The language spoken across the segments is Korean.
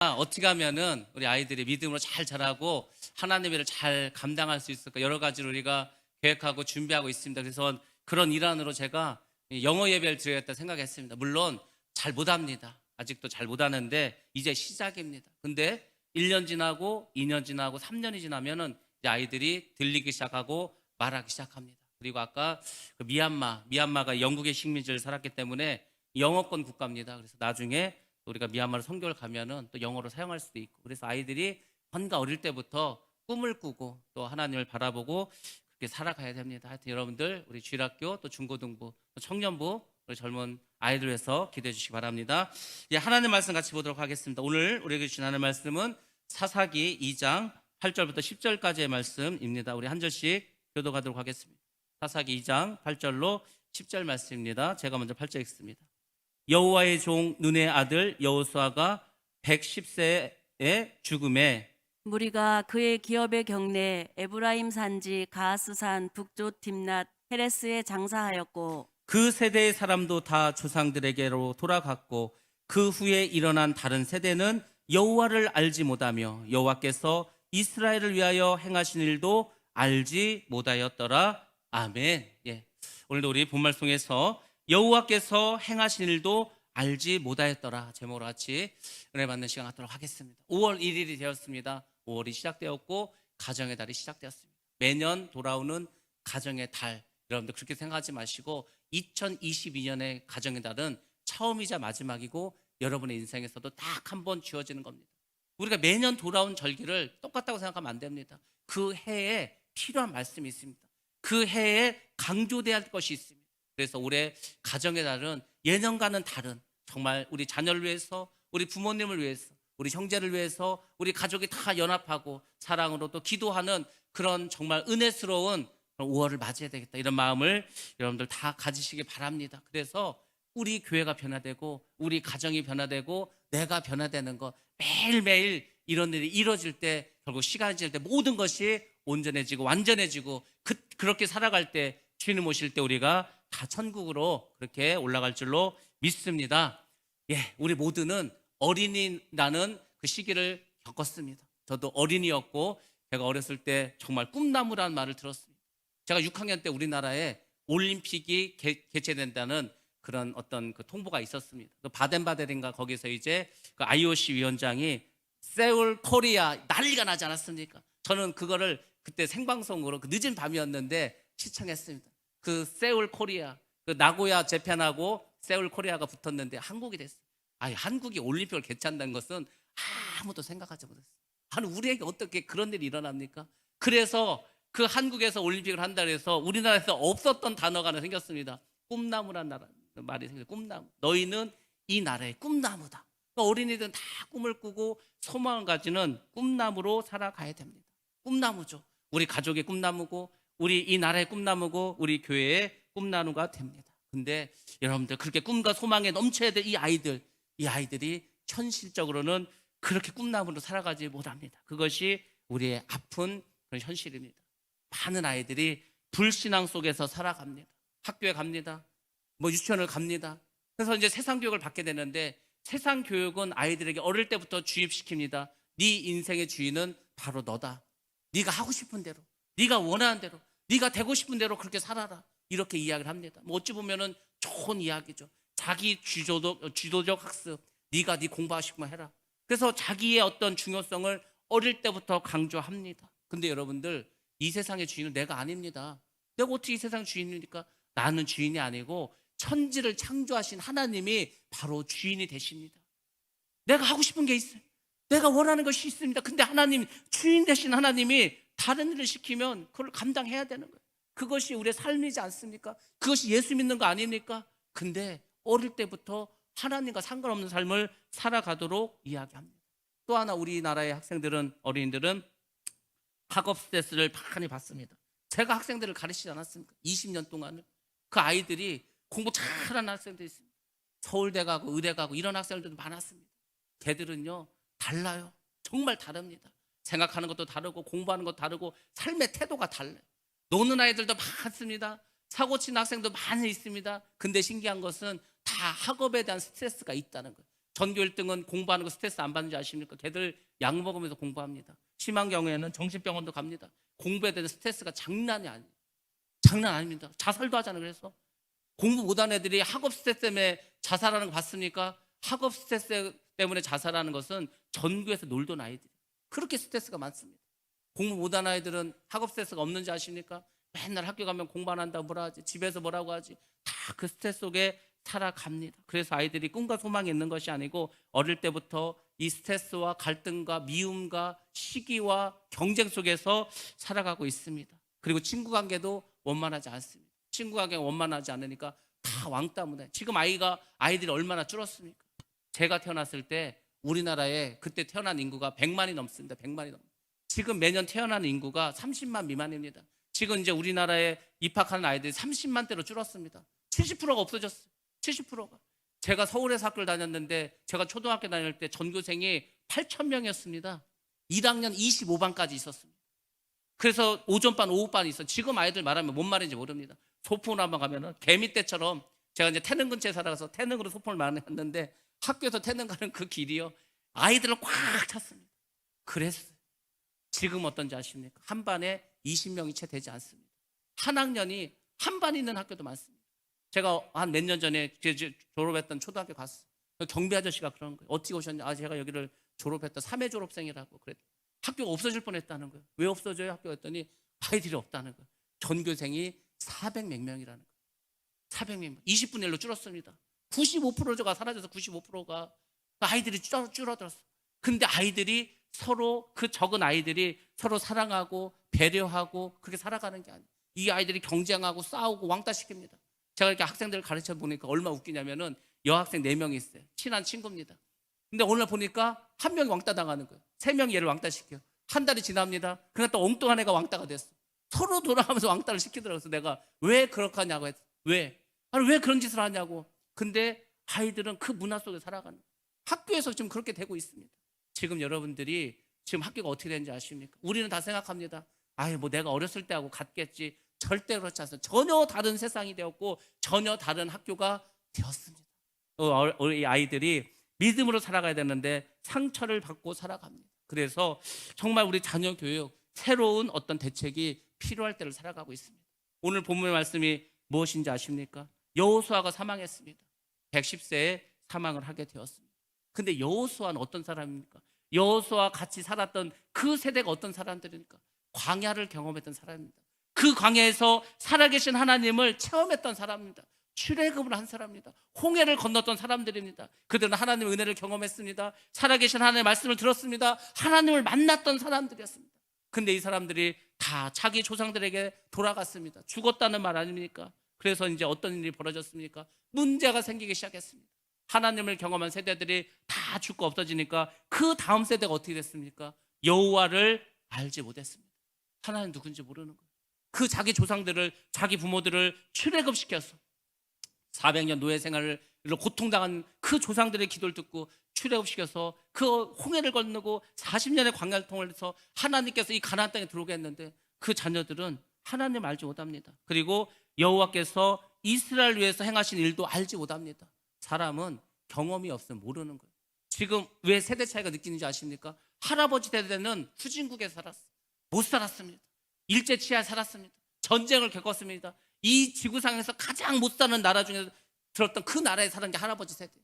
어떻게 하면은 우리 아이들이 믿음으로 잘 자라고 하나님의 일을 잘 감당할 수 있을까, 여러 가지로 우리가 계획하고 준비하고 있습니다. 그래서 그런 일환으로 제가 영어 예배를 드려야겠다 생각했습니다. 물론 잘 못합니다. 아직도 잘 못하는데 이제 시작입니다. 근데 1년 지나고 2년 지나고 3년이 지나면은 이제 아이들이 들리기 시작하고 말하기 시작합니다. 그리고 아까 그 미얀마가 영국의 식민지를 살았기 때문에 영어권 국가입니다. 그래서 나중에 우리가 미얀마로 선교를 가면은 또 영어로 사용할 수도 있고, 그래서 아이들이 뭔가 어릴 때부터 꿈을 꾸고 또 하나님을 바라보고 그렇게 살아가야 됩니다. 하여튼 여러분들 우리 주일학교 또 중고등부 또 청년부 우리 젊은 아이들 위해서 기도해 주시기 바랍니다. 이제 하나님 말씀 같이 보도록 하겠습니다. 오늘 우리에게 주신 하나님 말씀은 사사기 2장 8절부터 10절까지의 말씀입니다. 우리 한 절씩 교도하도록 하겠습니다. 사사기 2장 8절로 10절 말씀입니다. 제가 먼저 8절 읽습니다. 여호와의 종 눈의 아들 여호수아가 110세에 죽음에 무리가 그의 기업의 경내 에브라임 산지 가하스산 북쪽 딥낫 헤레스에 장사하였고 그 세대의 사람도 다 조상들에게로 돌아갔고 그 후에 일어난 다른 세대는 여호와를 알지 못하며 여호와께서 이스라엘을 위하여 행하신 일도 알지 못하였더라. 아멘. 오늘도 우리 본말송에서 여호와께서 행하신 일도 알지 못하였더라 제목으로 같이 은혜 받는 시간 갖도록 하겠습니다. 5월 1일이 되었습니다. 5월이 시작되었고 가정의 달이 시작되었습니다. 매년 돌아오는 가정의 달, 여러분들 그렇게 생각하지 마시고 2022년의 가정의 달은 처음이자 마지막이고 여러분의 인생에서도 딱 한 번 주어지는 겁니다. 우리가 매년 돌아온 절기를 똑같다고 생각하면 안 됩니다. 그 해에 필요한 말씀이 있습니다. 그 해에 강조돼야 할 것이 있습니다. 그래서 올해 가정의 달은 예년과는 다른, 정말 우리 자녀를 위해서, 우리 부모님을 위해서, 우리 형제를 위해서 우리 가족이 다 연합하고 사랑으로 또 기도하는 그런 정말 은혜스러운 5월을 맞이해야 되겠다, 이런 마음을 여러분들 다 가지시기 바랍니다. 그래서 우리 교회가 변화되고 우리 가정이 변화되고 내가 변화되는 것, 매일매일 이런 일이 이루어질 때 결국 시간이 지날 때 모든 것이 온전해지고 완전해지고 그렇게 살아갈 때 주님 오실 때 우리가 다 천국으로 그렇게 올라갈 줄로 믿습니다. 우리 모두는 어린이라는 그 시기를 겪었습니다. 저도 어린이였고 제가 어렸을 때 정말 꿈나무라는 말을 들었습니다. 제가 6학년 때 우리나라에 올림픽이 개최된다는 그런 어떤 그 통보가 있었습니다. 그 바덴바덴인가 거기서 이제 그 IOC 위원장이 세울 코리아 난리가 나지 않았습니까? 저는 그거를 그때 생방송으로 그 늦은 밤이었는데 시청했습니다. 그 세울 코리아, 그 나고야 재팬하고 세울 코리아가 붙었는데 한국이 됐어요. 한국이 올림픽을 개최한다는 것은 아무도 생각하지 못했어요. 우리에게 어떻게 그런 일이 일어납니까? 그래서 그 한국에서 올림픽을 한다 해서 우리나라에서 없었던 단어가 하나 생겼습니다. 꿈나무라는 말이 생겼어요. 꿈나무. 너희는 이 나라의 꿈나무다. 그러니까 어린이들은 다 꿈을 꾸고 소망을 가지는 꿈나무로 살아가야 됩니다. 꿈나무죠. 우리 가족의 꿈나무고 우리 이 나라의 꿈나무고 우리 교회의 꿈나무가 됩니다. 근데 여러분들 그렇게 꿈과 소망에 넘쳐야 될 이 아이들이 현실적으로는 그렇게 꿈나무로 살아가지 못합니다. 그것이 우리의 아픈 그런 현실입니다. 많은 아이들이 불신앙 속에서 살아갑니다. 학교에 갑니다. 유치원을 갑니다. 그래서 이제 세상 교육을 받게 되는데 세상 교육은 아이들에게 어릴 때부터 주입시킵니다. 네 인생의 주인은 바로 너다. 네가 하고 싶은 대로, 네가 원하는 대로, 네가 되고 싶은 대로 그렇게 살아라, 이렇게 이야기를 합니다. 어찌 보면은 좋은 이야기죠. 자기 주도적 학습, 네가 네 공부하고 싶으면 해라. 그래서 자기의 어떤 중요성을 어릴 때부터 강조합니다. 근데 여러분들, 이 세상의 주인은 내가 아닙니다. 내가 어떻게 이 세상 주인입니까? 나는 주인이 아니고 천지를 창조하신 하나님이 바로 주인이 되십니다. 내가 하고 싶은 게 있어요. 내가 원하는 것이 있습니다. 근데 하나님, 주인 되신 하나님이 다른 일을 시키면 그걸 감당해야 되는 거예요. 그것이 우리의 삶이지 않습니까? 그것이 예수 믿는 거 아닙니까? 근데 어릴 때부터 하나님과 상관없는 삶을 살아가도록 이야기합니다. 또 하나, 우리나라의 학생들은, 어린이들은 학업 스트레스를 많이 받습니다. 제가 학생들을 가르치지 않았습니까? 20년 동안을. 그 아이들이 공부 잘하는 학생들이 있습니다. 서울대 가고 의대 가고 이런 학생들도 많았습니다. 걔들은요 달라요. 정말 다릅니다. 생각하는 것도 다르고 공부하는 것도 다르고 삶의 태도가 달라요. 노는 아이들도 많습니다. 사고 친 학생도 많이 있습니다. 근데 신기한 것은 다 학업에 대한 스트레스가 있다는 거예요. 전교 1등은 공부하는 거 스트레스 안 받는지 아십니까? 걔들 약 먹으면서 공부합니다. 심한 경우에는 정신병원도 갑니다. 공부에 대한 스트레스가 장난이 아니에요. 장난 아닙니다. 자살도 하잖아요. 그래서 공부 못한 애들이 학업 스트레스 때문에 자살하는 거 봤습니까? 학업 스트레스 때문에 자살하는 것은 전교에서 놀던 아이들, 그렇게 스트레스가 많습니다. 공부 못한 아이들은 학업 스트레스가 없는지 아십니까? 맨날 학교 가면 공부 안 한다고 뭐라 하지, 집에서 뭐라고 하지, 다 그 스트레스 속에 살아갑니다. 그래서 아이들이 꿈과 소망이 있는 것이 아니고 어릴 때부터 이 스트레스와 갈등과 미움과 시기와 경쟁 속에서 살아가고 있습니다. 그리고 친구 관계도 원만하지 않습니다. 친구 관계가 원만하지 않으니까 다 왕따 문화. 지금 아이들이 얼마나 줄었습니까? 제가 태어났을 때 우리나라에 그때 태어난 인구가 100만이 넘습니다. 100만이 넘. 지금 매년 태어나는 인구가 30만 미만입니다. 지금 이제 우리나라에 입학하는 아이들이 30만대로 줄었습니다. 70%가 없어졌어요. 70%가. 제가 서울에서 학교를 다녔는데 제가 초등학교 다닐 때 전교생이 8,000명이었습니다. 1학년 25반까지 있었습니다. 그래서 오전반, 오후반이 있어요. 지금 아이들 말하면 뭔 말인지 모릅니다. 소풍을 한번 가면은 개미 떼처럼, 제가 이제 태릉 근처에 살아가서 태릉으로 소풍을 많이 했는데 학교에서 태릉 가는 그 길이요, 아이들을 꽉 찼습니다. 그랬어요. 지금 어떤지 아십니까? 한 반에 20명이 채 되지 않습니다. 한 학년이 한 반 있는 학교도 많습니다. 제가 한 몇 년 전에 졸업했던 초등학교 갔어요. 경비 아저씨가 그런 거예요. 어떻게 오셨냐? 아, 제가 여기를 졸업했다. 3회 졸업생이라고. 그랬더니 학교가 없어질 뻔했다는 거예요. 왜 없어져요? 학교 했더니 아이들이 없다는 거예요. 전교생이 400몇 명이라는 거예요. 400명, 20분의 1로 줄었습니다. 95%가 사라져서 95%가 아이들이 줄어들었어요. 근데 아이들이 서로, 그 적은 아이들이 서로 사랑하고 배려하고 그렇게 살아가는 게 아니에요. 이 아이들이 경쟁하고 싸우고 왕따시킵니다. 제가 이렇게 학생들을 가르쳐 보니까 얼마나 웃기냐면은 여학생 4명이 있어요. 친한 친구입니다. 근데 오늘 보니까 한 명이 왕따 당하는 거예요. 3명이 얘를 왕따시켜요. 한 달이 지납니다. 그러니까 또 엉뚱한 애가 왕따가 됐어. 서로 돌아가면서 왕따를 시키더라고요. 그래서 내가 왜 그렇게 하냐고 했어. 왜? 아니, 왜 그런 짓을 하냐고. 근데 아이들은 그 문화 속에 살아가는 거예요. 학교에서 지금 그렇게 되고 있습니다. 지금 여러분들이 지금 학교가 어떻게 되는지 아십니까? 우리는 다 생각합니다. 아유, 뭐 내가 어렸을 때하고 같겠지. 절대 그렇지 않습니다. 전혀 다른 세상이 되었고 전혀 다른 학교가 되었습니다. 이 아이들이 믿음으로 살아가야 되는데 상처를 받고 살아갑니다. 그래서 정말 우리 자녀 교육, 새로운 어떤 대책이 필요할 때를 살아가고 있습니다. 오늘 본문의 말씀이 무엇인지 아십니까? 여호수아가 사망했습니다. 110세에 사망을 하게 되었습니다. 근데 여호수아는 어떤 사람입니까? 여호수아와 같이 살았던 그 세대가 어떤 사람들입니까? 광야를 경험했던 사람입니다. 그 광야에서 살아계신 하나님을 체험했던 사람입니다. 출애굽을 한 사람입니다. 홍해를 건넜던 사람들입니다. 그들은 하나님의 은혜를 경험했습니다. 살아계신 하나님의 말씀을 들었습니다. 하나님을 만났던 사람들이었습니다. 근데 이 사람들이 다 자기 조상들에게 돌아갔습니다. 죽었다는 말 아닙니까? 그래서 이제 어떤 일이 벌어졌습니까? 문제가 생기기 시작했습니다. 하나님을 경험한 세대들이 다 죽고 없어지니까 그 다음 세대가 어떻게 됐습니까? 여호와를 알지 못했습니다. 하나님 누군지 모르는 거예요. 그 자기 조상들을, 자기 부모들을 출애굽시켜서 400년 노예 생활을 고통당한 그 조상들의 기도를 듣고 출애굽시켜서 그 홍해를 건너고 40년의 광야를 통해서 하나님께서 이 가나안 땅에 들어오게 했는데 그 자녀들은 하나님을 알지 못합니다. 그리고 여호와께서 이스라엘 위해서 행하신 일도 알지 못합니다. 사람은 경험이 없으면 모르는 거예요. 지금 왜 세대 차이가 느끼는지 아십니까? 할아버지 세대는 후진국에 살았어요. 못 살았습니다. 일제치하에 살았습니다. 전쟁을 겪었습니다. 이 지구상에서 가장 못 사는 나라 중에 들었던 그 나라에 사는 게 할아버지 세대.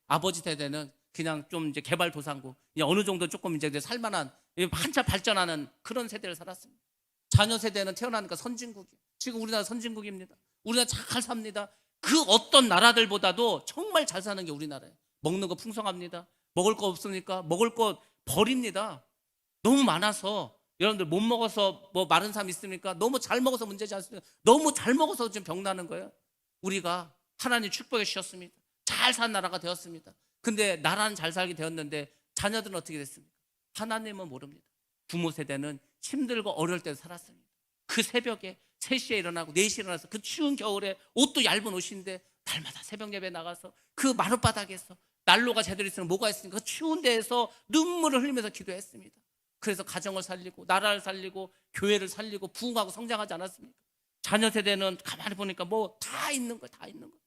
아버지 세대는 그냥 좀 이제 개발도상국, 그냥 어느 정도 조금 이제 살만한, 한참 발전하는 그런 세대를 살았습니다. 자녀 세대는 태어나니까 선진국이에요. 지금 우리나라 선진국입니다. 우리나라 잘 삽니다. 그 어떤 나라들보다도 정말 잘 사는 게 우리나라예요. 먹는 거 풍성합니다. 먹을 거 없으니까 먹을 거 버립니다. 너무 많아서. 여러분들 못 먹어서 뭐 마른 사람 있습니까? 너무 잘 먹어서 문제지 않습니까? 너무 잘 먹어서 지금 병나는 거예요. 우리가 하나님 축복해 주셨습니다. 잘 산 나라가 되었습니다. 근데 나라는 잘 살게 되었는데 자녀들은 어떻게 됐습니까? 하나님은 모릅니다. 부모 세대는 힘들고 어려울 때 살았습니다. 그 새벽에 3시에 일어나고 4시에 일어나서 그 추운 겨울에 옷도 얇은 옷인데 날마다 새벽 예배 나가서 그 마룻바닥에서 난로가 제대로 있으면 뭐가 있으니까 그 추운 데에서 눈물을 흘리면서 기도했습니다. 그래서 가정을 살리고 나라를 살리고 교회를 살리고 부흥하고 성장하지 않았습니까? 자녀 세대는 가만히 보니까 뭐 다 있는 거예요. 다 있는 거예요.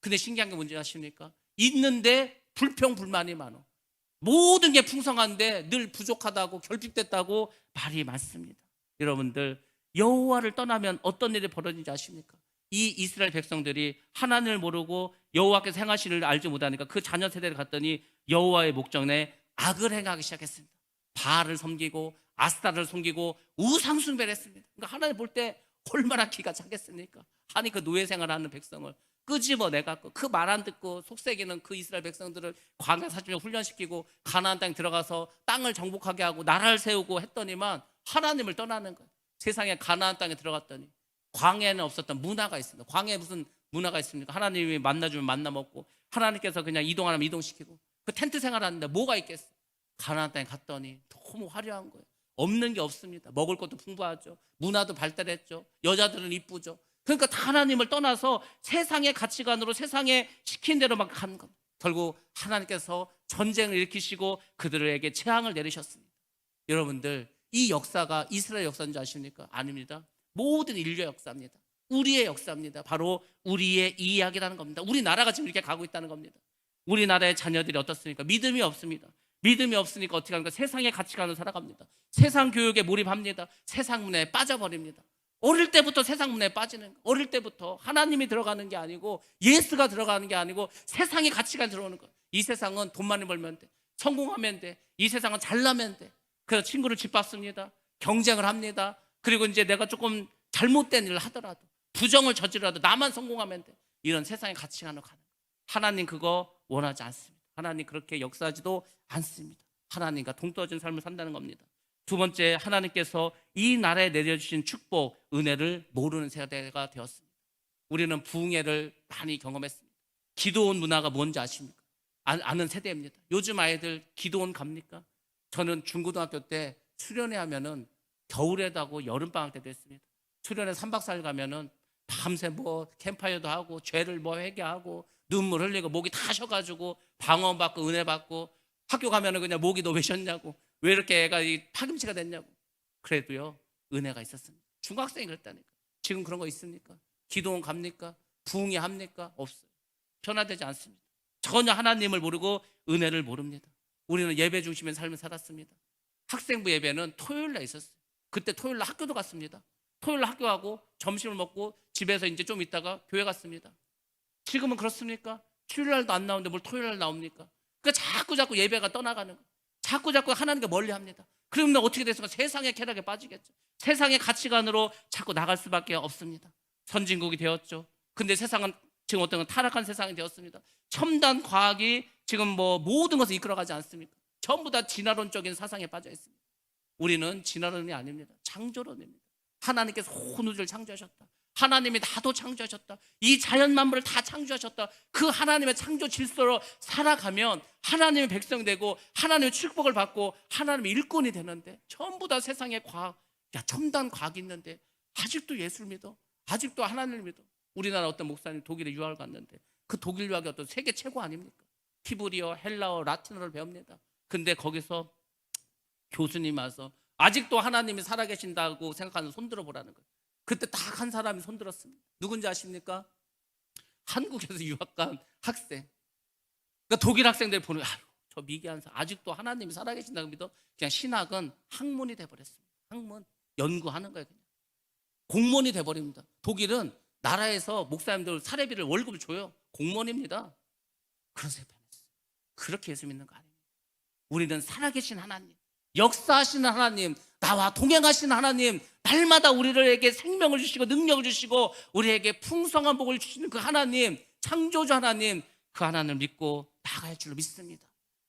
근데 신기한 게 뭔지 아십니까? 있는데 불평불만이 많어. 모든 게 풍성한데 늘 부족하다고 결핍됐다고 말이 많습니다. 여러분들, 여호와를 떠나면 어떤 일이 벌어지는지 아십니까? 이 이스라엘 백성들이 하나님을 모르고 여호와께서 행하시는 일을 알지 못하니까 그 자녀 세대를 갔더니 여호와의 목전에 악을 행하기 시작했습니다. 바알을 섬기고 아스타를 섬기고 우상 숭배를 했습니다. 그러니까 하나님 볼 때 얼마나 기가 차겠습니까? 아니, 그 노예 생활하는 백성을 끄집어내갖고 그 말 안 듣고 속삭이는 그 이스라엘 백성들을 광야 40년 훈련시키고 가나안 땅에 들어가서 땅을 정복하게 하고 나라를 세우고 했더니만 하나님을 떠나는 거예요. 세상에 가나안 땅에 들어갔더니 광야에는 없었던 문화가 있습니다. 광야에 무슨 문화가 있습니까? 하나님이 만나주면 만나 먹고 하나님께서 그냥 이동하면 이동시키고 그 텐트 생활하는데 뭐가 있겠어? 가나안 땅에 갔더니 너무 화려한 거예요. 없는 게 없습니다. 먹을 것도 풍부하죠. 문화도 발달했죠. 여자들은 이쁘죠. 그러니까 다 하나님을 떠나서 세상의 가치관으로 세상에 시킨 대로 막 가는 겁니다. 결국 하나님께서 전쟁을 일으키시고 그들에게 재앙을 내리셨습니다. 여러분들, 이 역사가 이스라엘 역사인 줄 아십니까? 아닙니다. 모든 인류의 역사입니다. 우리의 역사입니다. 바로 우리의 이야기라는 겁니다. 우리나라가 지금 이렇게 가고 있다는 겁니다. 우리나라의 자녀들이 어떻습니까? 믿음이 없습니다. 믿음이 없으니까 어떻게 합니까? 세상의 가치관으로 살아갑니다. 세상 교육에 몰입합니다. 세상 문화에 빠져버립니다. 어릴 때부터 세상 문화에 빠지는 거예요. 어릴 때부터 하나님이 들어가는 게 아니고 예수가 들어가는 게 아니고 세상의 가치관이 들어오는 거예요. 이 세상은 돈 많이 벌면 돼. 성공하면 돼. 이 세상은 잘나면 돼. 그래서 친구를 짓밟습니다. 경쟁을 합니다. 그리고 이제 내가 조금 잘못된 일을 하더라도 부정을 저지르라도 나만 성공하면 돼. 이런 세상의 가치관으로 가는 거예요. 하나님 그거 원하지 않습니다. 하나님 그렇게 역사하지도 않습니다. 하나님과 동떨어진 삶을 산다는 겁니다. 두 번째, 하나님께서 이 나라에 내려주신 축복, 은혜를 모르는 세대가 되었습니다. 우리는 부흥회를 많이 경험했습니다. 기도원 문화가 뭔지 아십니까? 아는 세대입니다. 요즘 아이들 기도원 갑니까? 저는 중고등학교 때 수련회 하면은 겨울에도 하고 여름방학 때도 했습니다. 수련회 3박 4일 가면은 밤새 뭐 캠파이어도 하고 죄를 뭐 회개하고 눈물 흘리고 목이 타셔가지고 방언받고 은혜 받고 학교 가면은 그냥 목이 너 왜 쉬었냐고 왜 이렇게 애가 파김치가 됐냐고. 그래도요 은혜가 있었습니다. 중학생이 그랬다니까. 지금 그런 거 있습니까? 기도원 갑니까? 부흥회 합니까? 없어요. 변화되지 않습니다. 전혀 하나님을 모르고 은혜를 모릅니다. 우리는 예배 중심의 삶을 살았습니다. 학생부 예배는 토요일날 있었어요. 그때 토요일날 학교도 갔습니다. 토요일날 학교 가고 점심을 먹고 집에서 이제 좀 있다가 교회 갔습니다. 지금은 그렇습니까? 주일날도 안 나오는데 뭘 토요일날 나옵니까? 그러니까 자꾸 예배가 떠나가는 거예요. 자꾸 하나님께 멀리합니다. 그러면 어떻게 됐습니까? 세상의 쾌락에 빠지겠죠. 세상의 가치관으로 자꾸 나갈 수밖에 없습니다. 선진국이 되었죠. 근데 세상은 지금 어떤 건 타락한 세상이 되었습니다. 첨단 과학이 지금 뭐 모든 것을 이끌어가지 않습니까? 전부 다 진화론적인 사상에 빠져 있습니다. 우리는 진화론이 아닙니다. 창조론입니다. 하나님께서 온 우주를 창조하셨다. 하나님이 나도 창조하셨다. 이 자연 만물을 다 창조하셨다. 그 하나님의 창조 질서로 살아가면 하나님의 백성 되고 하나님의 축복을 받고 하나님의 일꾼이 되는데 전부 다 세상의 과학, 첨단 과학이 있는데 아직도 예수를 믿어. 아직도 하나님을 믿어. 우리나라 어떤 목사님 독일에 유학을 갔는데 그 독일 유학이 어떤 세계 최고 아닙니까? 히브리어, 헬라어, 라틴어를 배웁니다. 근데 거기서 교수님 와서 아직도 하나님이 살아계신다고 생각하는 손 들어보라는 거예요. 그때 딱 한 사람이 손 들었습니다. 누군지 아십니까? 한국에서 유학 간 학생. 그러니까 독일 학생들 보는 아유, 저 미개한 사람 아직도 하나님이 살아계신다고 믿어. 그냥 신학은 학문이 돼버렸습니다. 학문 연구하는 거예요. 그냥 공무원이 돼버립니다. 독일은 나라에서 목사님들 사례비를 월급을 줘요. 공무원입니다. 그런 세상이 변했어요. 그렇게 예수 믿는 거 아닙니다. 우리는 살아계신 하나님, 역사하시는 하나님, 나와 동행하시는 하나님, 날마다 우리에게 생명을 주시고 능력을 주시고 우리에게 풍성한 복을 주시는 그 하나님, 창조주 하나님, 그 하나님을 믿고 나갈 줄로 믿습니다.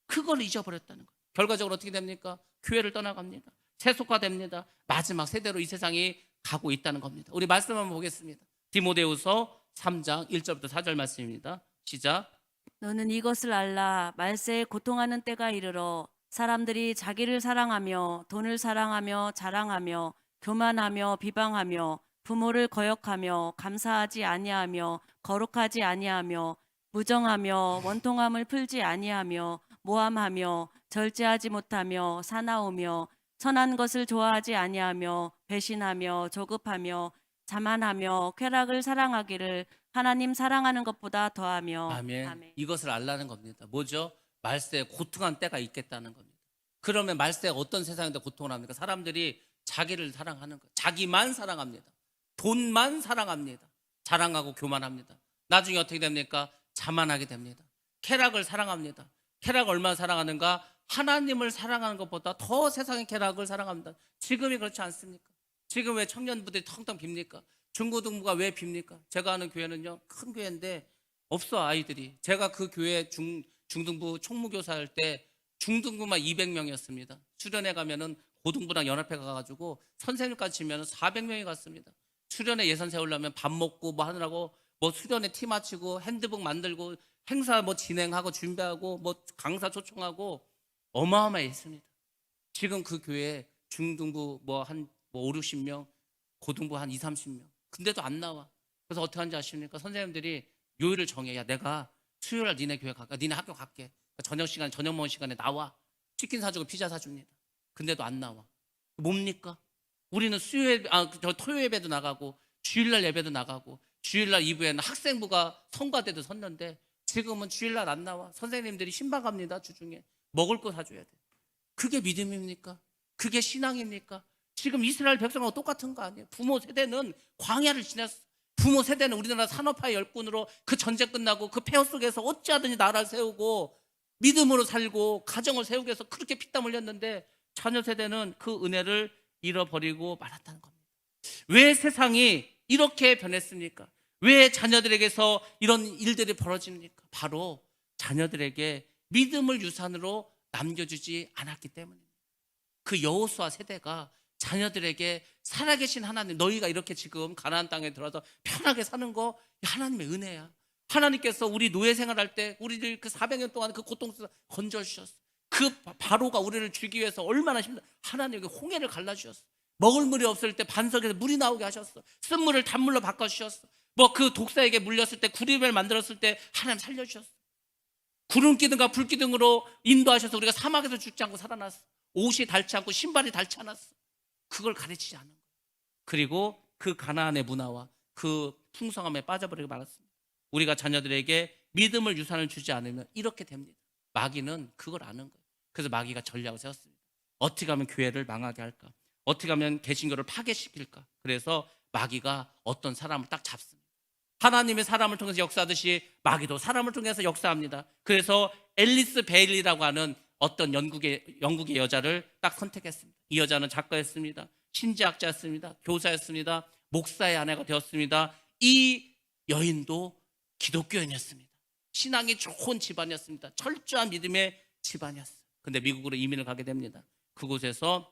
그걸 잊어버렸다는 거예요. 결과적으로 어떻게 됩니까? 교회를 떠나갑니다. 세속화됩니다. 마지막 세대로 이 세상이 가고 있다는 겁니다. 우리 말씀 한번 보겠습니다. 디모데후서 3장 1절부터 4절 말씀입니다. 시작. 너는 이것을 알라. 말세에 고통하는 때가 이르러 사람들이 자기를 사랑하며 돈을 사랑하며 자랑하며 교만하며 비방하며 부모를 거역하며 감사하지 아니하며 거룩하지 아니하며 무정하며 원통함을 풀지 아니하며 모함하며 절제하지 못하며 사나우며 선한 것을 좋아하지 아니하며 배신하며 조급하며 자만하며 쾌락을 사랑하기를 하나님 사랑하는 것보다 더하며. 아멘. 이것을 알라는 겁니다. 뭐죠? 말세에 고통한 때가 있겠다는 겁니다. 그러면 말세에 어떤 세상인데 고통을 합니까? 사람들이 자기를 사랑하는 거예요. 자기만 사랑합니다. 돈만 사랑합니다. 자랑하고 교만합니다. 나중에 어떻게 됩니까? 자만하게 됩니다. 쾌락을 사랑합니다. 쾌락 얼마나 사랑하는가? 하나님을 사랑하는 것보다 더 세상의 쾌락을 사랑합니다. 지금이 그렇지 않습니까? 지금 왜 청년부들이 텅텅 빕니까? 중고등부가 왜 빕니까? 제가 아는 교회는요, 큰 교회인데 없어, 아이들이. 제가 그 교회 중등부 총무교사 할 때 중등부만 200명이었습니다. 수련회 가면은 고등부랑 연합회 가가지고 선생님까지 치면 400명이 갔습니다. 수련회 예산 세우려면 밥 먹고 뭐 하느라고 뭐 수련회 티 마치고 핸드북 만들고 행사 뭐 진행하고 준비하고 뭐 강사 초청하고 어마어마했습니다. 지금 그 교회 중등부 뭐 한 5, 60명, 고등부 한 2, 30명. 근데도 안 나와. 그래서 어떻게 하는지 아십니까? 선생님들이 요일을 정해. 야, 내가 수요일날 니네 교회 갈까? 니네 학교 갈게. 저녁 시간, 저녁 먹는 시간에 나와. 치킨 사주고 피자 사줍니다. 근데도 안 나와. 뭡니까? 우리는 토요 예배도 나가고 주일날 예배도 나가고 주일날 2부에는 학생부가 성가대도 섰는데 지금은 주일날 안 나와. 선생님들이 신방 갑니다. 주중에 먹을 거 사줘야 돼. 그게 믿음입니까? 그게 신앙입니까? 지금 이스라엘 백성하고 똑같은 거 아니에요? 부모 세대는 광야를 지났어. 부모 세대는 우리나라 산업화의 열군으로 그 전쟁 끝나고 그 폐허 속에서 어찌하든지 나라를 세우고 믿음으로 살고 가정을 세우기 위해서 그렇게 피땀 흘렸는데 자녀 세대는 그 은혜를 잃어버리고 말았다는 겁니다. 왜 세상이 이렇게 변했습니까? 왜 자녀들에게서 이런 일들이 벌어집니까? 바로 자녀들에게 믿음을 유산으로 남겨주지 않았기 때문입니다. 그 여호수아 세대가 자녀들에게 살아계신 하나님, 너희가 이렇게 지금 가나안 땅에 들어와서 편하게 사는 거 하나님의 은혜야. 하나님께서 우리 노예 생활할 때 우리들 그 400년 동안 그 고통 속에서 건져주셨어. 그 바로가 우리를 죽이기 위해서 얼마나 힘들어. 하나님께 홍해를 갈라주셨어. 먹을 물이 없을 때 반석에서 물이 나오게 하셨어. 쓴물을 단물로 바꿔주셨어. 뭐 그 독사에게 물렸을 때 구름을 만들었을 때 하나님 살려주셨어. 구름 기둥과 불 기둥으로 인도하셔서 우리가 사막에서 죽지 않고 살아났어. 옷이 닳지 않고 신발이 닳지 않았어. 그걸 가르치지 않은 거예요. 그리고 그 가나안의 문화와 그 풍성함에 빠져버리고 말았습니다. 우리가 자녀들에게 믿음을 유산을 주지 않으면 이렇게 됩니다. 마귀는 그걸 아는 거예요. 그래서 마귀가 전략을 세웠습니다. 어떻게 하면 교회를 망하게 할까? 어떻게 하면 개신교를 파괴시킬까? 그래서 마귀가 어떤 사람을 딱 잡습니다. 하나님의 사람을 통해서 역사하듯이 마귀도 사람을 통해서 역사합니다. 그래서 앨리스 베일리라고 하는 어떤 영국의 여자를 딱 선택했습니다. 이 여자는 작가였습니다. 신지학자였습니다. 교사였습니다. 목사의 아내가 되었습니다. 이 여인도 기독교인이었습니다. 신앙이 좋은 집안이었습니다. 철저한 믿음의 집안이었어요. 근데 미국으로 이민을 가게 됩니다. 그곳에서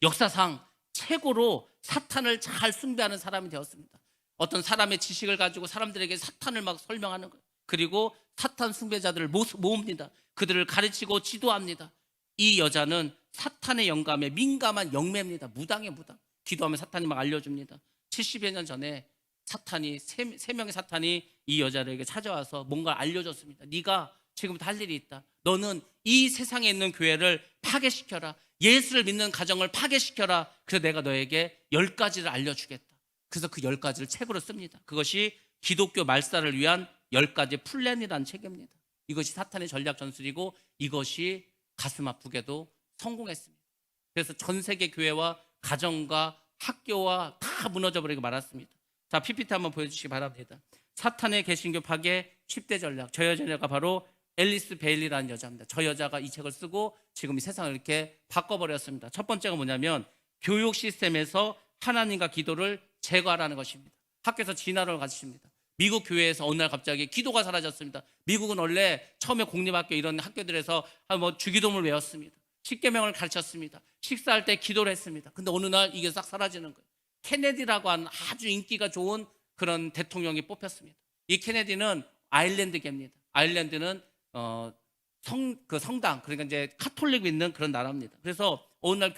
역사상 최고로 사탄을 잘 숭배하는 사람이 되었습니다. 어떤 사람의 지식을 가지고 사람들에게 사탄을 막 설명하는 거예요. 그리고 사탄 숭배자들을 모읍니다. 그들을 가르치고 지도합니다. 이 여자는 사탄의 영감에 민감한 영매입니다. 무당의 무당. 기도하면 사탄이 막 알려줍니다. 70여 년 전에 세 명의 사탄이 이 여자에게 찾아와서 뭔가 알려줬습니다. 네가 지금부터 할 일이 있다. 너는 이 세상에 있는 교회를 파괴시켜라. 예수를 믿는 가정을 파괴시켜라. 그래서 내가 너에게 10가지를 알려주겠다. 그래서 그 10가지를 책으로 씁니다. 그것이 기독교 말살을 위한 10가지 플랜이라는 책입니다. 이것이 사탄의 전략 전술이고 이것이 가슴 아프게도 성공했습니다. 그래서 전 세계 교회와 가정과 학교와 다 무너져버리고 말았습니다. 자, PPT 한번 보여주시기 바랍니다. 사탄의 개신교 파괴 10대 전략. 저 여자가 바로 앨리스 베일리라는 여자입니다. 저 여자가 이 책을 쓰고 지금 이 세상을 이렇게 바꿔버렸습니다. 첫 번째가 뭐냐면 교육 시스템에서 하나님과 기도를 제거하라는 것입니다. 학교에서 진화를 가르칩니다. 미국 교회에서 어느 날 갑자기 기도가 사라졌습니다. 미국은 원래 처음에 공립학교 이런 학교들에서 뭐 주기도문을 외웠습니다. 십계명을 가르쳤습니다. 식사할 때 기도를 했습니다. 근데 어느 날 이게 싹 사라지는 거예요. 케네디라고 하는 아주 인기가 좋은 그런 대통령이 뽑혔습니다. 이 케네디는 아일랜드계입니다. 아일랜드는 성당, 그러니까 이제 카톨릭 믿는 그런 나라입니다. 그래서 어느 날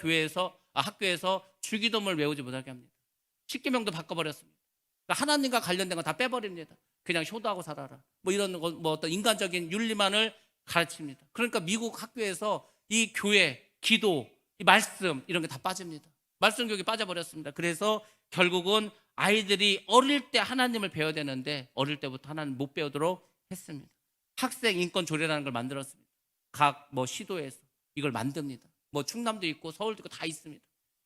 학교에서 주기도문을 외우지 못하게 합니다. 십계명도 바꿔버렸습니다. 그러니까 하나님과 관련된 건 다 빼버립니다. 그냥 효도하고 살아라. 뭐 이런 거, 뭐 어떤 인간적인 윤리만을 가르칩니다. 그러니까 미국 학교에서 이 교회, 기도, 이 말씀 이런 게 다 빠집니다. 말씀 교육이 빠져버렸습니다. 그래서 결국은 아이들이 어릴 때 하나님을 배워야 되는데 어릴 때부터 하나님 못 배우도록 했습니다. 학생 인권 조례라는 걸 만들었습니다. 각 뭐 시도에서 이걸 만듭니다. 뭐 충남도 있고 서울도 있고 다 있습니다.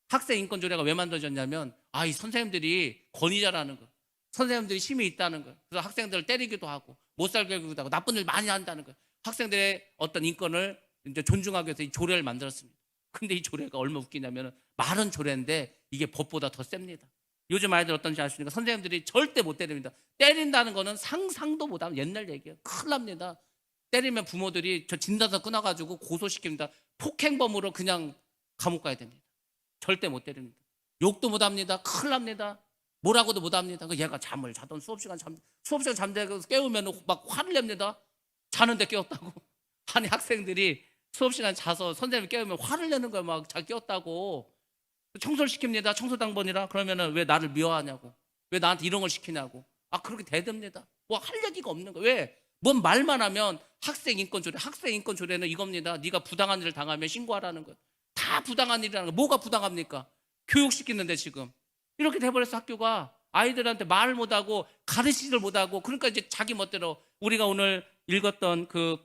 학생 인권 조례가 왜 만들어졌냐면 이 선생님들이 권위자라는 거, 선생님들이 힘이 있다는 거, 그래서 학생들을 때리기도 하고 못 살게 하기도 하고 나쁜 일 많이 한다는 거, 학생들의 어떤 인권을 이제 존중하기 위해서 이 조례를 만들었습니다. 근데 이 조례가 얼마 웃기냐면 말은 조례인데 이게 법보다 더 셉니다. 요즘 아이들 어떤지 아십니까? 선생님들이 절대 못 때립니다. 때린다는 거는 상상도 못하면 옛날 얘기예요. 큰일 납니다. 때리면 부모들이 저 진단서 끊어가지고 고소시킵니다. 폭행범으로 그냥 감옥 가야 됩니다. 절대 못 때립니다. 욕도 못 합니다. 큰일 납니다. 뭐라고도 못 합니다. 얘가 잠을 자던 수업 시간 잠자고 깨우면 막 화를 냅니다. 자는데 깨웠다고. 아니 학생들이 수업 시간 자서 선생님이 깨우면 화를 내는 거야. 막 자기 깨웠다고. 청소를 시킵니다. 청소당번이라. 그러면은 왜 나를 미워하냐고. 왜 나한테 이런 걸 시키냐고. 그렇게 대듭니다. 뭐 할 얘기가 없는 거야. 왜? 뭔 말만 하면 학생 인권 조례는 이겁니다. 네가 부당한 일을 당하면 신고하라는 거야. 다 부당한 일이라는 거. 뭐가 부당합니까? 교육시키는데 지금 이렇게 돼버렸어. 학교가 아이들한테 말을 못하고 가르치지를 못하고. 그러니까 이제 자기 멋대로. 우리가 오늘 읽었던 그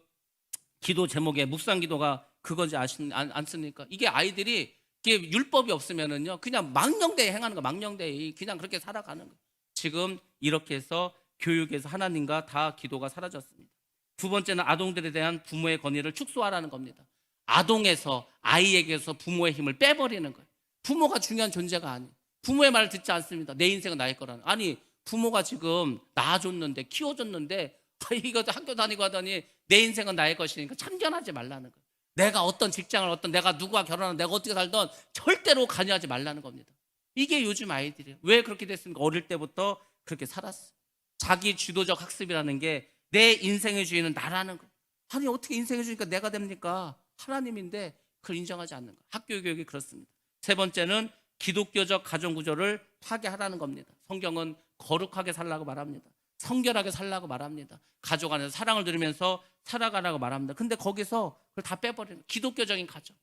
기도 제목에 묵상 기도가 그거지 않습니까? 이게 아이들이 이게 율법이 없으면은요 그냥 망령되이 행하는 거, 망령되이 그냥 그렇게 살아가는 거. 지금 이렇게 해서 교육에서 하나님과 다 기도가 사라졌습니다. 두 번째는 아동들에 대한 부모의 권위를 축소하라는 겁니다. 아동에서, 아이에게서 부모의 힘을 빼버리는 거예요. 부모가 중요한 존재가 아니에요. 부모의 말을 듣지 않습니다. 내 인생은 나의 거라는. 아니 부모가 지금 낳아줬는데 키워줬는데 이거 학교 다니고 하더니 내 인생은 나의 것이니까 참견하지 말라는 거예요. 내가 어떤 직장을 내가 누구와 결혼하든 내가 어떻게 살든 절대로 관여하지 말라는 겁니다. 이게 요즘 아이들이에요. 왜 그렇게 됐습니까? 어릴 때부터 그렇게 살았어요. 자기 주도적 학습이라는 게 내 인생의 주인은 나라는 거예요. 아니 어떻게 인생의 주인이니까 내가 됩니까? 하나님인데 그걸 인정하지 않는 거예요. 학교 교육이 그렇습니다. 세 번째는 기독교적 가정 구조를 파괴하라는 겁니다. 성경은 거룩하게 살라고 말합니다. 성결하게 살라고 말합니다. 가족 안에서 사랑을 누리면서 살아가라고 말합니다. 근데 거기서 그걸 다 빼버리는 기독교적인 가정.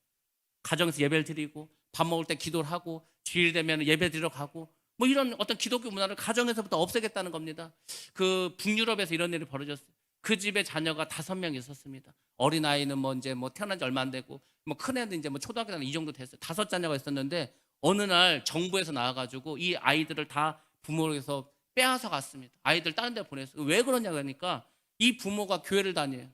가정에서 예배를 드리고 밥 먹을 때 기도를 하고 주일 되면 예배 드리러 가고 뭐 이런 어떤 기독교 문화를 가정에서부터 없애겠다는 겁니다. 그 북유럽에서 이런 일이 벌어졌어요. 그 집에 자녀가 5명 있었습니다. 어린아이는 뭐 이제 뭐 태어난 지 얼마 안 되고 뭐 큰애는 이제 뭐 초등학교 다니는 이 정도 됐어요. 5자녀가 있었는데 어느 날 정부에서 나와가지고 이 아이들을 다 부모에게서 빼앗아 갔습니다. 아이들 다른 데 보냈어요. 왜 그러냐 그러니까 이 부모가 교회를 다녀요.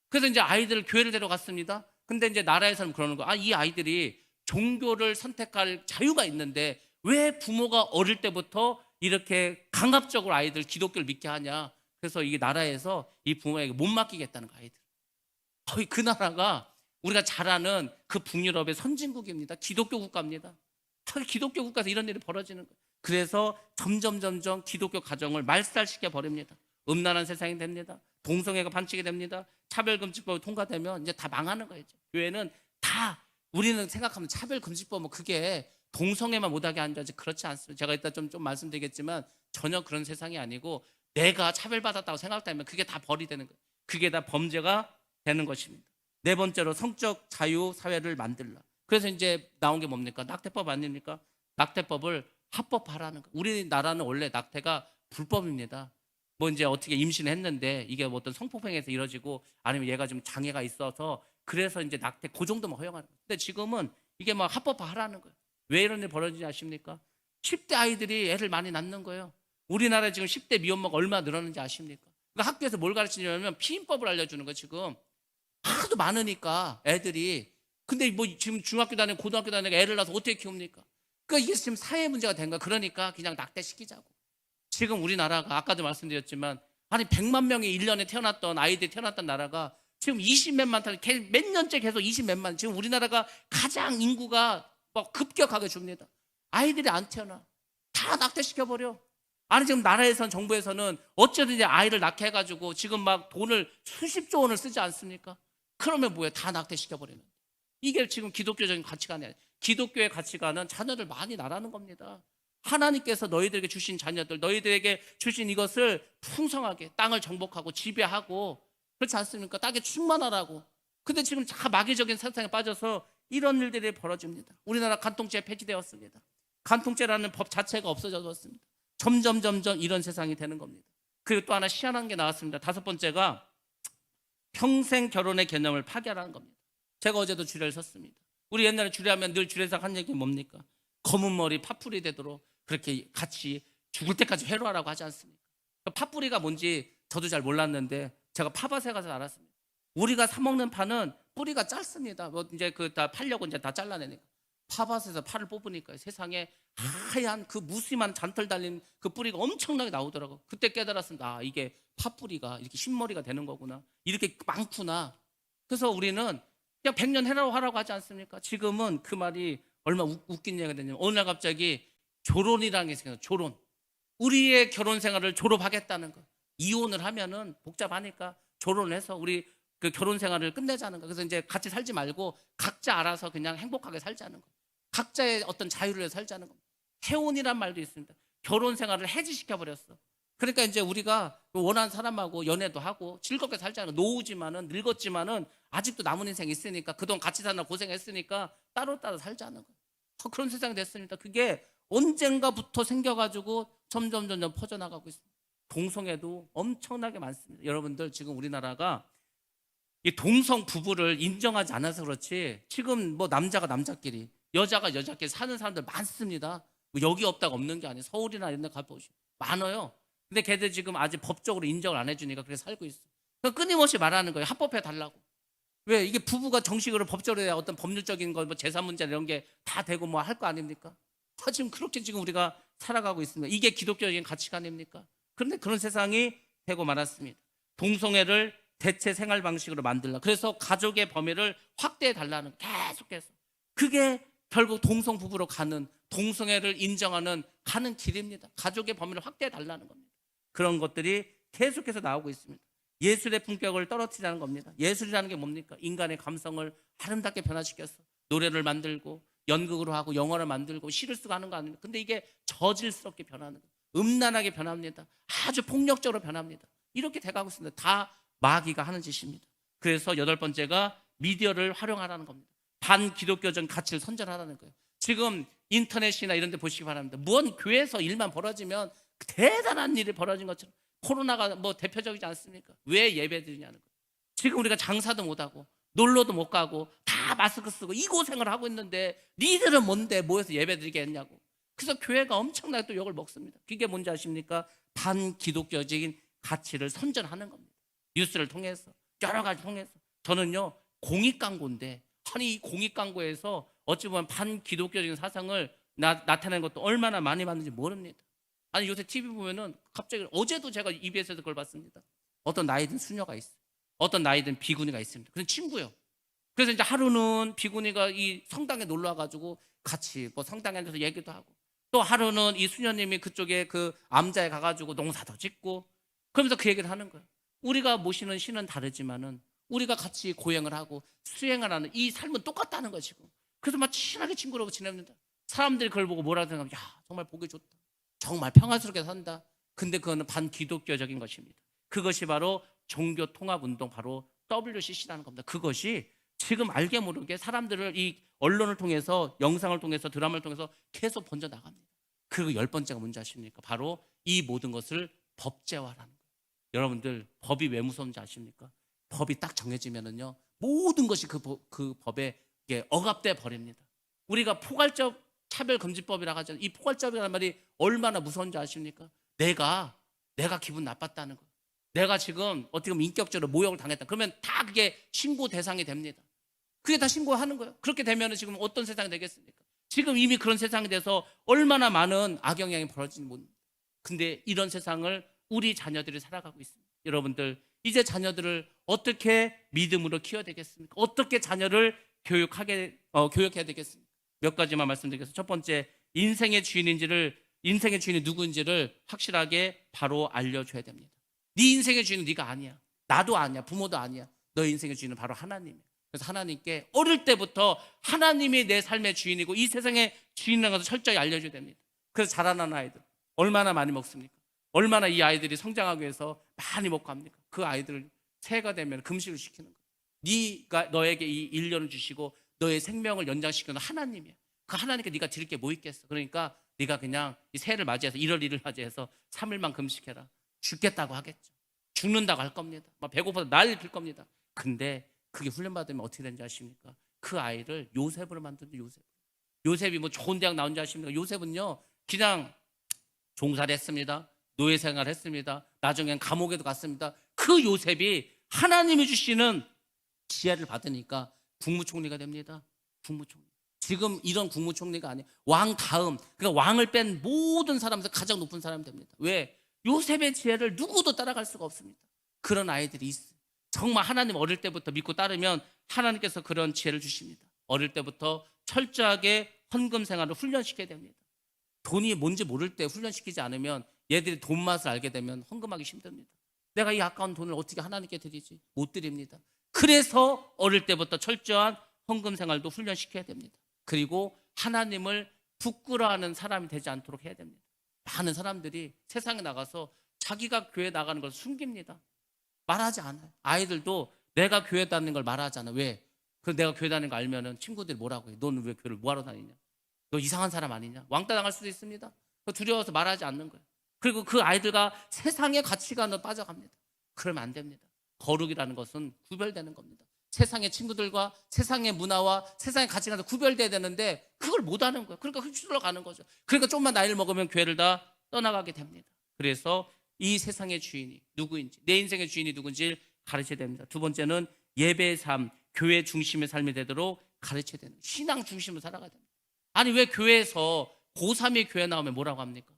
그래서 이제 아이들을 교회를 데려갔습니다. 근데 이제 나라에서는 그러는 거야. 이 아이들이 종교를 선택할 자유가 있는데 왜 부모가 어릴 때부터 이렇게 강압적으로 아이들 기독교를 믿게 하냐. 그래서 이게 나라에서 이 부모에게 못 맡기겠다는 거 아이들. 거의 그 나라가 우리가 잘 아는 그 북유럽의 선진국입니다. 기독교 국가입니다. 기독교 국가에서 이런 일이 벌어지는 거예요. 그래서 점점 기독교 가정을 말살시켜 버립니다. 음란한 세상이 됩니다. 동성애가 반칙이 됩니다. 차별금지법이 통과되면 이제 다 망하는 거예요. 교회는 다 우리는 생각하면 차별금지법은 그게 동성애만 못하게 하는 줄 알지 그렇지 않습니다. 제가 이따 좀 말씀드리겠지만 전혀 그런 세상이 아니고 내가 차별받았다고 생각하면 그게 다 벌이 되는 거예요. 그게 다 범죄가 되는 것입니다. 네 번째로 성적 자유 사회를 만들라. 그래서 이제 나온 게 뭡니까? 낙태법 아닙니까? 낙태법을 합법화라는 거. 우리나라는 원래 낙태가 불법입니다. 뭐 이제 어떻게 임신을 했는데 이게 뭐 어떤 성폭행에서 이루어지고 아니면 얘가 좀 장애가 있어서 그래서 이제 낙태 그 정도만 허용하는 거예요. 근데 지금은 이게 막 합법화하라는 거예요. 왜 이런 일이 벌어지지 아십니까? 10대 아이들이 애를 많이 낳는 거예요. 우리나라에 지금 10대 미혼모가 얼마나 늘었는지 아십니까? 그러니까 학교에서 뭘 가르치냐면 피임법을 알려주는 거예요. 지금 하도 많으니까 애들이. 근데 뭐 지금 중학교 다니고 고등학교 다니고 애를 낳아서 어떻게 키웁니까? 그러니까 이게 지금 사회 문제가 된 거야. 그러니까 그냥 낙태시키자고. 지금 우리나라가 아까도 말씀드렸지만 아니 100만 명이 1년에 태어났던 아이들이 태어났던 나라가 지금 20몇만 몇 년째 계속 20몇만. 지금 우리나라가 가장 인구가 막 급격하게 줍니다. 아이들이 안 태어나. 다 낙태시켜버려. 아니 지금 나라에선 정부에서는 어쩌든지 아이를 낳게 해가지고 지금 막 돈을 수십조 원을 쓰지 않습니까? 그러면 뭐예요? 다 낙태시켜버리는. 이게 지금 기독교적인 가치관이 아니에요. 기독교의 가치관은 자녀들 많이 낳으라는 겁니다. 하나님께서 너희들에게 주신 자녀들, 너희들에게 주신 이것을 풍성하게 땅을 정복하고 지배하고 그렇지 않습니까? 땅에 충만하라고. 근데 지금 다 마귀적인 세상에 빠져서 이런 일들이 벌어집니다. 우리나라 간통죄 폐지되었습니다. 간통죄라는 법 자체가 없어졌습니다. 점점 이런 세상이 되는 겁니다. 그리고 또 하나 희한한 게 나왔습니다. 5번째가 평생 결혼의 개념을 파괴하는 겁니다. 제가 어제도 주례를 섰습니다. 우리 옛날에 주례하면 늘 주례에서 한 얘기 뭡니까? 검은 머리 팥뿌리 되도록 그렇게 같이 죽을 때까지 회로하라고 하지 않습니까? 팥뿌리가 뭔지 저도 잘 몰랐는데 제가 파밭에 가서 알았습니다. 우리가 사 먹는 파는 뿌리가 짧습니다. 뭐 이제 그 다 팔려고 이제 다 잘라내니까 파밭에서 파를 뽑으니까 세상에 하얀 그 무심한 잔털 달린 그 뿌리가 엄청나게 나오더라고. 그때 깨달았습니다. 아, 이게 팥뿌리가 이렇게 흰머리가 되는 거구나. 이렇게 많구나. 그래서 우리는 그냥 100년 해라고 하라고 하지 않습니까? 지금은 그 말이 얼마나 웃긴 얘기가 되냐면 어느 날 갑자기 조론이라는 게 생겨요. 조론. 우리의 결혼 생활을 졸업하겠다는 거. 이혼을 하면은 복잡하니까 조론을 해서 우리 그 결혼 생활을 끝내자는 거. 그래서 이제 같이 살지 말고 각자 알아서 그냥 행복하게 살자는 거. 각자의 어떤 자유를 위해서 살자는 겁니다. 해혼이란 말도 있습니다. 결혼 생활을 해지시켜 버렸어. 그러니까 이제 우리가 원하는 사람하고 연애도 하고 즐겁게 살자는 거. 노후지만은 늙었지만은 아직도 남은 인생 있으니까 그동안 같이 사느라 고생했으니까 따로따로 살자는 거. 그런 세상이 됐습니다. 그게 언젠가부터 생겨가지고 점점 퍼져나가고 있습니다. 동성애도 엄청나게 많습니다. 여러분들 지금 우리나라가 이 동성 부부를 인정하지 않아서 그렇지 지금 뭐 남자가 남자끼리 여자가 여자끼리 사는 사람들 많습니다. 뭐 여기 없다가 없는 게 아니에요. 서울이나 이런 데 가보시면 많아요. 근데 걔들 지금 아직 법적으로 인정을 안 해주니까 그렇게 살고 있어. 그러니까 끊임없이 말하는 거예요. 합법해 달라고. 왜 이게 부부가 정식으로 법적으로 해야 어떤 법률적인 거 뭐 재산 문제 이런 게 다 되고 뭐 할 거 아닙니까? 지금 그렇게 지금 우리가 살아가고 있습니다. 이게 기독교적인 가치가 아닙니까? 그런데 그런 세상이 되고 말았습니다. 동성애를 대체 생활 방식으로 만들라. 그래서 가족의 범위를 확대해 달라는 계속해서 그게 결국 동성 부부로 가는 동성애를 인정하는 가는 길입니다. 가족의 범위를 확대해 달라는 겁니다. 그런 것들이 계속해서 나오고 있습니다. 예술의 품격을 떨어뜨리라는 겁니다. 예술이라는 게 뭡니까? 인간의 감성을 아름답게 변화시켜서 노래를 만들고 연극으로 하고 영화를 만들고 시를 쓰고 하는 거 아닙니까? 근데 이게 저질스럽게 변하는 거예요. 음란하게 변합니다. 아주 폭력적으로 변합니다. 이렇게 돼가고 있습니다. 다 마귀가 하는 짓입니다. 그래서 8번째가 미디어를 활용하라는 겁니다. 반기독교적 가치를 선전하라는 거예요. 지금 인터넷이나 이런 데 보시기 바랍니다. 무언 교회에서 일만 벌어지면 대단한 일이 벌어진 것처럼 코로나가 뭐 대표적이지 않습니까? 왜 예배 드리냐는 거예요. 지금 우리가 장사도 못하고 놀러도 못 가고 다 마스크 쓰고 이 고생을 하고 있는데 니들은 뭔데 모여서 예배 드리게 했냐고. 그래서 교회가 엄청나게 또 욕을 먹습니다. 그게 뭔지 아십니까? 반기독교적인 가치를 선전하는 겁니다. 뉴스를 통해서 여러 가지 통해서 저는요 공익 광고인데 아니 이 공익 광고에서 어찌 보면 반기독교적인 사상을 나타내는 것도 얼마나 많이 받는지 모릅니다. 아니 요새 TV 보면은 갑자기 어제도 제가 EBS에서 그걸 봤습니다. 어떤 나이 든 수녀가 있어요. 어떤 나이 든 비구니가 있습니다. 그런 친구요. 그래서 이제 하루는 비구니가 이 성당에 놀러 와가지고 같이 뭐 성당에 앉아서 얘기도 하고 또 하루는 이 수녀님이 그쪽에 그 암자에 가가지고 농사도 짓고 그러면서 그 얘기를 하는 거예요. 우리가 모시는 신은 다르지만은 우리가 같이 고행을 하고 수행을 하는 이 삶은 똑같다는 것이고 그래서 막 친하게 친구라고 지냅니다. 사람들이 그걸 보고 뭐라 생각하면 야 정말 보기 좋다. 정말 평화스럽게 산다. 근데 그거는 반기독교적인 것입니다. 그것이 바로 종교통합운동 바로 WCC라는 겁니다. 그것이 지금 알게 모르게 사람들을 이 언론을 통해서 영상을 통해서 드라마를 통해서 계속 번져나갑니다. 그리고 10번째가 뭔지 아십니까? 바로 이 모든 것을 법제화라는 거예요. 여러분들 법이 왜 무서운지 아십니까? 법이 딱 정해지면은요 모든 것이 그 법에 억압돼 버립니다. 우리가 포괄적 차별금지법이라고 하잖아요. 이 포괄적이라는 말이 얼마나 무서운지 아십니까? 내가 기분 나빴다는 거. 내가 지금 어떻게 보면 인격적으로 모욕을 당했다. 그러면 다 그게 신고 대상이 됩니다. 그게 다 신고하는 거예요. 그렇게 되면 지금 어떤 세상이 되겠습니까? 지금 이미 그런 세상이 돼서 얼마나 많은 악영향이 벌어지는지 모릅니다. 근데 이런 세상을 우리 자녀들이 살아가고 있습니다. 여러분들 이제 자녀들을 어떻게 믿음으로 키워야 되겠습니까? 어떻게 자녀를 교육해야 되겠습니까? 몇 가지만 말씀드리겠습니다. 첫 번째, 인생의 주인이 누구인지를 확실하게 바로 알려줘야 됩니다. 네 인생의 주인은 네가 아니야. 나도 아니야. 부모도 아니야. 너의 인생의 주인은 바로 하나님이야. 그래서 하나님께 어릴 때부터 하나님이 내 삶의 주인이고 이 세상의 주인이라는 것을 철저히 알려줘야 됩니다. 그래서 자라나는 아이들 얼마나 많이 먹습니까? 얼마나 이 아이들이 성장하기 위해서 많이 먹고 합니까? 그 아이들을 새해가 되면 금식을 시키는 거예요. 네가 너에게 이 일년을 주시고 너의 생명을 연장시키는 하나님이야. 그 하나님께 네가 드릴 게 뭐 있겠어? 그러니까 네가 그냥 이 새해를 맞이해서 1월 1일 맞이해서 3일만 금식해라. 죽겠다고 하겠죠. 죽는다고 할 겁니다. 막 배고파서 난리 필 겁니다. 근데 그게 훈련받으면 어떻게 되는지 아십니까? 그 아이를 요셉으로 만든다. 요셉이 뭐 좋은 대학 나온 줄 아십니까? 요셉은요 그냥 종사를 했습니다. 노예 생활을 했습니다. 나중엔 감옥에도 갔습니다. 그 요셉이 하나님이 주시는 지혜를 받으니까 국무총리가 됩니다. 국무총리. 지금 이런 국무총리가 아니에요. 왕 다음, 그러니까 왕을 뺀 모든 사람에서 가장 높은 사람이 됩니다. 왜? 요셉의 지혜를 누구도 따라갈 수가 없습니다. 그런 아이들이 있어요. 정말 하나님 어릴 때부터 믿고 따르면 하나님께서 그런 지혜를 주십니다. 어릴 때부터 철저하게 헌금 생활을 훈련시켜야 됩니다. 돈이 뭔지 모를 때 훈련시키지 않으면 얘들이 돈 맛을 알게 되면 헌금하기 힘듭니다. 내가 이 아까운 돈을 어떻게 하나님께 드리지? 못 드립니다. 그래서 어릴 때부터 철저한 헌금 생활도 훈련시켜야 됩니다. 그리고 하나님을 부끄러워하는 사람이 되지 않도록 해야 됩니다. 많은 사람들이 세상에 나가서 자기가 교회 나가는 걸 숨깁니다. 말하지 않아요. 아이들도 내가 교회 다니는 걸 말하지 않아. 왜? 그럼 내가 교회 다니는 거 알면은 친구들이 뭐라고 해? 너는 왜 교회를 뭐하러 다니냐? 너 이상한 사람 아니냐? 왕따 당할 수도 있습니다. 두려워서 말하지 않는 거예요. 그리고 그 아이들과 세상의 가치관으로 빠져갑니다. 그러면 안 됩니다. 거룩이라는 것은 구별되는 겁니다. 세상의 친구들과 세상의 문화와 세상의 가치관에서 구별돼야 되는데 그걸 못하는 거예요. 그러니까 휩쓸러 가는 거죠. 그러니까 좀만 나이를 먹으면 교회를 다 떠나가게 됩니다. 그래서 이 세상의 주인이 누구인지, 내 인생의 주인이 누군지 가르쳐야 됩니다. 두 번째는 예배의 삶, 교회 중심의 삶이 되도록 가르쳐야 되는, 신앙 중심으로 살아가야 됩니다. 아니 왜 교회에서 고3이 교회 나오면 뭐라고 합니까?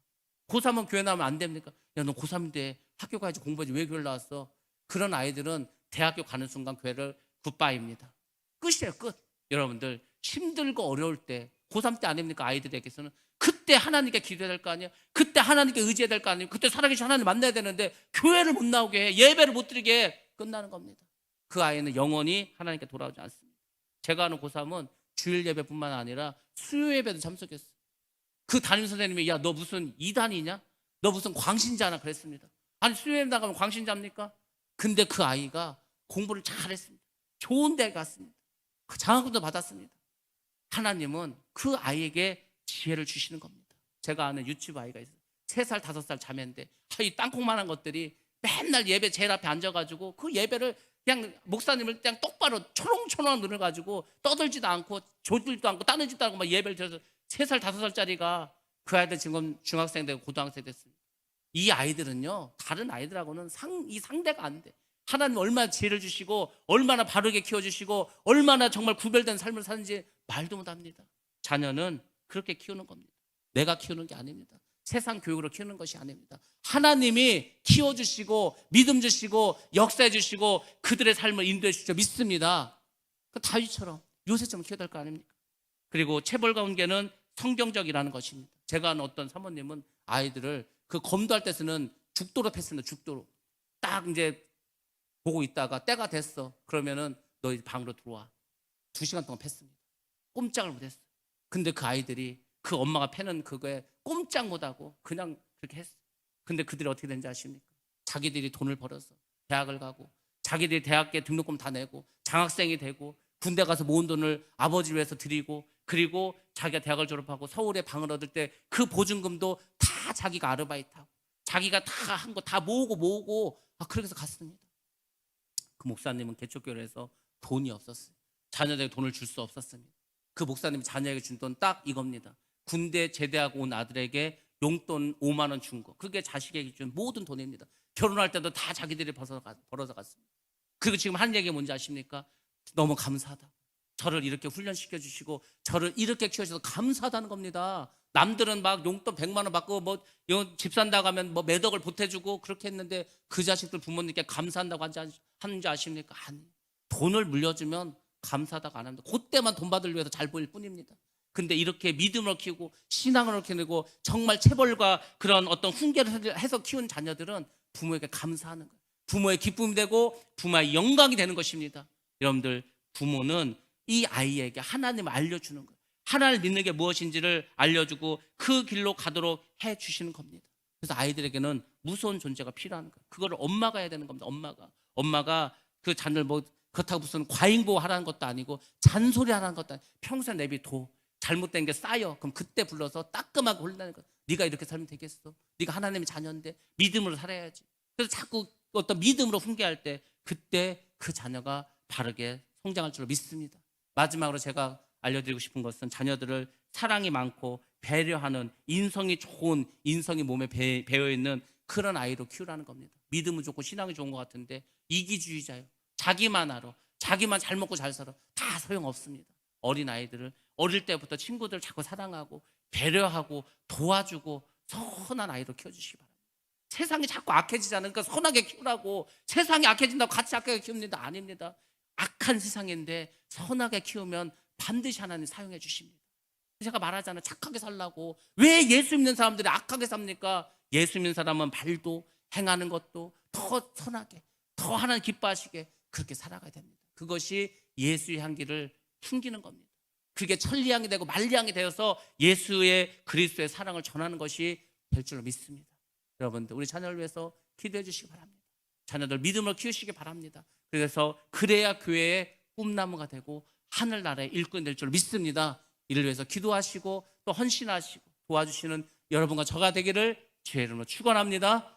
고3은 교회 나오면 안 됩니까? 야, 너 고3인데 학교 가야지, 공부해야지, 왜 교회를 나왔어? 그런 아이들은 대학교 가는 순간 교회를 굿바이입니다. 끝이에요, 끝. 여러분들 힘들고 어려울 때, 고3 때 아닙니까? 아이들에게서는 그때 하나님께 기도해야 될 거 아니에요? 그때 하나님께 의지해야 될 거 아니에요? 그때 살아계신 하나님 만나야 되는데 교회를 못 나오게 해, 예배를 못 드리게 해, 끝나는 겁니다. 그 아이는 영원히 하나님께 돌아오지 않습니다. 제가 아는 고3은 주일 예배뿐만 아니라 수요 예배도 참석했어요. 그 담임 선생님이 야, 너 무슨 이단이냐? 너 무슨 광신자나? 그랬습니다. 아니 수요 예배 나가면 광신자입니까? 근데 그 아이가 공부를 잘했습니다. 좋은 데 갔습니다. 장학금도 받았습니다. 하나님은 그 아이에게 지혜를 주시는 겁니다. 제가 아는 유치부 아이가 있어요. 3살, 5살 자매인데 이 땅콩만한 것들이 맨날 예배 제일 앞에 앉아가지고 그 예배를 그냥 목사님을 그냥 똑바로 초롱초롱 늘어가지고 떠들지도 않고 조들지도 않고 따르지도 않고 막 예배를 드려서 3살, 5살짜리가 그 아이들 지금 중학생 되고 고등학생 됐습니다. 이 아이들은요 다른 아이들하고는 이 상대가 안 돼. 하나님 얼마나 지혜를 주시고 얼마나 바르게 키워주시고 얼마나 정말 구별된 삶을 사는지 말도 못합니다. 자녀는 그렇게 키우는 겁니다. 내가 키우는 게 아닙니다. 세상 교육으로 키우는 것이 아닙니다. 하나님이 키워주시고 믿음 주시고 역사해 주시고 그들의 삶을 인도해 주시죠. 믿습니다. 그 다윗처럼 요셉처럼 키워야 될 거 아닙니까? 그리고 체벌 관계는 성경적이라는 것입니다. 제가 아는 어떤 사모님은 아이들을 그 검도할 때 쓰는 죽도로 팼습니다. 죽도로. 딱 이제 보고 있다가 때가 됐어. 그러면은 너 이제 방으로 들어와. 2시간 동안 팼습니다. 꼼짝을 못했어. 근데 그 아이들이 그 엄마가 패는 그거에 꼼짝 못하고 그냥 그렇게 했어. 근데 그들이 어떻게 된지 아십니까? 자기들이 돈을 벌어서 대학을 가고 자기들이 대학에 등록금 다 내고 장학생이 되고 군대 가서 모은 돈을 아버지를 위해서 드리고 그리고 자기가 대학을 졸업하고 서울에 방을 얻을 때 그 보증금도 다 자기가 아르바이트하고 자기가 다 한 거 다 모으고 그렇게 해서 갔습니다. 그 목사님은 개척교회에서 돈이 없었어요. 자녀들에게 돈을 줄 수 없었습니다. 그 목사님이 자녀에게 준 돈 딱 이겁니다. 군대 제대하고 온 아들에게 용돈 5만 원 준 거. 그게 자식에게 준 모든 돈입니다. 결혼할 때도 다 자기들이 벌어서 갔습니다. 그리고 지금 하는 얘기가 뭔지 아십니까? 너무 감사하다. 저를 이렇게 훈련시켜 주시고 저를 이렇게 키워주셔서 감사하다는 겁니다. 남들은 막 용돈 100만 원 받고 뭐 집 산다고 하면 뭐 몇 억을 보태주고 그렇게 했는데 그 자식들 부모님께 감사한다고 하는지 아십니까? 아니, 돈을 물려주면 감사하다고 안 합니다. 그때만 돈 받으려 위해서 잘 보일 뿐입니다. 근데 이렇게 믿음을 키우고 신앙을 키우고 정말 체벌과 그런 어떤 훈계를 해서 키운 자녀들은 부모에게 감사하는 거예요. 부모의 기쁨이 되고 부모의 영광이 되는 것입니다. 여러분들 부모는 이 아이에게 하나님을 알려주는 거예요. 하나님을 믿는 게 무엇인지를 알려주고 그 길로 가도록 해주시는 겁니다. 그래서 아이들에게는 무서운 존재가 필요한 거예요. 그거를 엄마가 해야 되는 겁니다. 엄마가 그 자녀를 뭐 그렇다고 무슨 과잉보호 하라는 것도 아니고 잔소리 하라는 것도 아니고 평생 내비둬. 잘못된 게 쌓여. 그럼 그때 불러서 따끔하게 혼내는 거야. 네가 이렇게 살면 되겠어? 네가 하나님의 자녀인데 믿음으로 살아야지. 그래서 자꾸 어떤 믿음으로 훈계할 때 그때 그 자녀가 바르게 성장할 줄로 믿습니다. 마지막으로 제가 알려드리고 싶은 것은 자녀들을 사랑이 많고 배려하는 인성이 좋은, 인성이 몸에 배어있는 그런 아이로 키우라는 겁니다. 믿음은 좋고 신앙이 좋은 것 같은데 이기주의자예요. 자기만 알아. 자기만 잘 먹고 잘 살아. 다 소용없습니다. 어린 아이들을 어릴 때부터 친구들 자꾸 사랑하고 배려하고 도와주고 선한 아이로 키워주시기 바랍니다. 세상이 자꾸 악해지잖아요. 그러니까 선하게 키우라고. 세상이 악해진다고 같이 악하게 키웁니다. 아닙니다. 악한 세상인데 선하게 키우면 반드시 하나님 사용해 주십니다. 제가 말하잖아요. 착하게 살라고. 왜 예수 믿는 사람들이 악하게 삽니까? 예수 믿는 사람은 말도 행하는 것도 더 선하게, 더 하나님 기뻐하시게 그렇게 살아가야 됩니다. 그것이 예수의 향기를 풍기는 겁니다. 그게 천리향이 되고 만리향이 되어서 예수의 그리스도의 사랑을 전하는 것이 될 줄로 믿습니다. 여러분들 우리 자녀를 위해서 기도해 주시기 바랍니다. 자녀들 믿음을 키우시기 바랍니다. 그래서 그래야 교회의 꿈나무가 되고 하늘나라의 일꾼이 될 줄 믿습니다. 이를 위해서 기도하시고 또 헌신하시고 도와주시는 여러분과 저가 되기를 주의 이름으로 축원합니다.